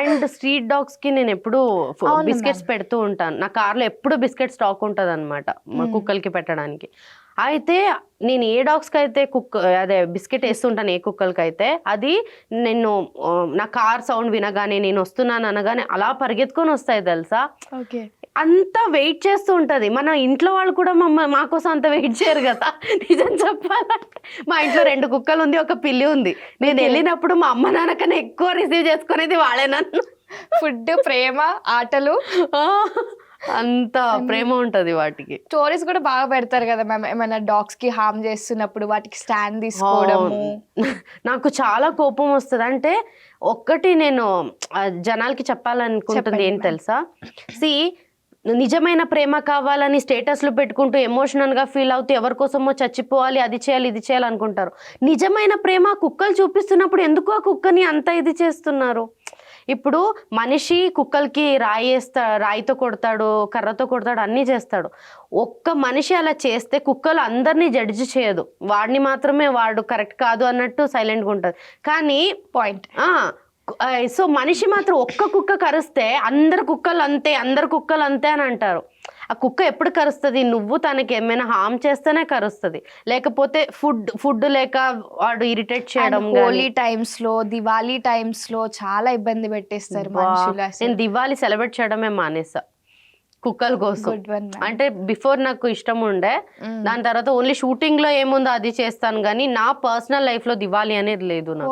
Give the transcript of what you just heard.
And street dogs కి నేను ఎప్పుడు అవును బిస్కెట్స్ ma'am. పెడుతూ ఉంటాను. నా కార్లో ఎప్పుడు బిస్కెట్ స్టాక్ ఉంటుంది అనమాట కుక్కలకి పెట్టడానికి. అయితే నేను ఏ డాగ్స్కి అయితే అదే బిస్కెట్ వేస్తుంటాను ఏ కుక్కలకి అయితే, అది నేను నా కార్ సౌండ్ వినగానే నేను వస్తున్నాను అనగానే అలా పరిగెత్తుకొని వస్తాయి తెలుసా. ఓకే. అంత వెయిట్ చేస్తూ ఉంటది. మన ఇంట్లో వాళ్ళు కూడా మా కోసం అంత వెయిట్ చేయరు కదా. నిజం చెప్పాలంటే మా ఇంట్లో 2 కుక్కలు ఉంది, ఒక పిల్లి ఉంది. నేను వెళ్ళినప్పుడు మా అమ్మ నాన్న కన్నా ఎక్కువ రిసీవ్ చేసుకునేది వాళ్ళే నన్ను. ఫుడ్, ప్రేమ, ఆటలు, అంత ప్రేమ ఉంటది వాటికి. స్టోరీస్ కూడా బాగా పెడతారు కదా మ్యామ్. ఏమైనా డాగ్స్ కి హార్మ్ చేస్తున్నప్పుడు వాటికి స్టాండ్ తీసుకోవడము. నాకు చాలా కోపం వస్తుంది. అంటే ఒక్కటి నేను జనాలకి చెప్పాలనుకుంటుంది ఏంటి తెలుసా, నిజమైన ప్రేమ కావాలని స్టేటస్లు పెట్టుకుంటూ ఎమోషనల్గా ఫీల్ అవుతూ ఎవరి కోసమో చచ్చిపోవాలి, అది చేయాలి ఇది చేయాలి అనుకుంటారు. నిజమైన ప్రేమ కుక్కలు చూపిస్తున్నప్పుడు ఎందుకు ఆ కుక్కని అంత ఇది చేస్తున్నారు? ఇప్పుడు మనిషి కుక్కలకి రాయితో కొడతాడు, కర్రతో కొడతాడు, అన్నీ చేస్తాడు. ఒక్క మనిషి అలా చేస్తే కుక్కలు అందరినీ జడ్జి చేయదు, వాడిని మాత్రమే వాడు కరెక్ట్ కాదు అన్నట్టు సైలెంట్గా ఉంటుంది. కానీ పాయింట్. సో మనిషి మాత్రం ఒక్క కుక్క కరిస్తే అందరు కుక్కలు అంతే అని అంటారు. ఆ కుక్క ఎప్పుడు కరుస్తుంది? నువ్వు తనకి ఏమైనా హామ్ చేస్తేనే కరుస్తుంది, లేకపోతే ఫుడ్ లేక వాడు ఇరిటేట్ చేయడం. హోలీ టైమ్స్ లో, దివాళీ టైమ్స్ లో చాలా ఇబ్బంది పెట్టేస్తారు మనుషులు. నేను దివాళీ సెలబ్రేట్ చేయడమే మానేసా కుక్కల కోసం. అంటే బిఫోర్ నాకు ఇష్టం ఉండే, దాని తర్వాత ఓన్లీ షూటింగ్ లో ఏముందో అది చేస్తాను, కానీ నా పర్సనల్ లైఫ్ లో దివాళీ అనేది లేదు నాకు.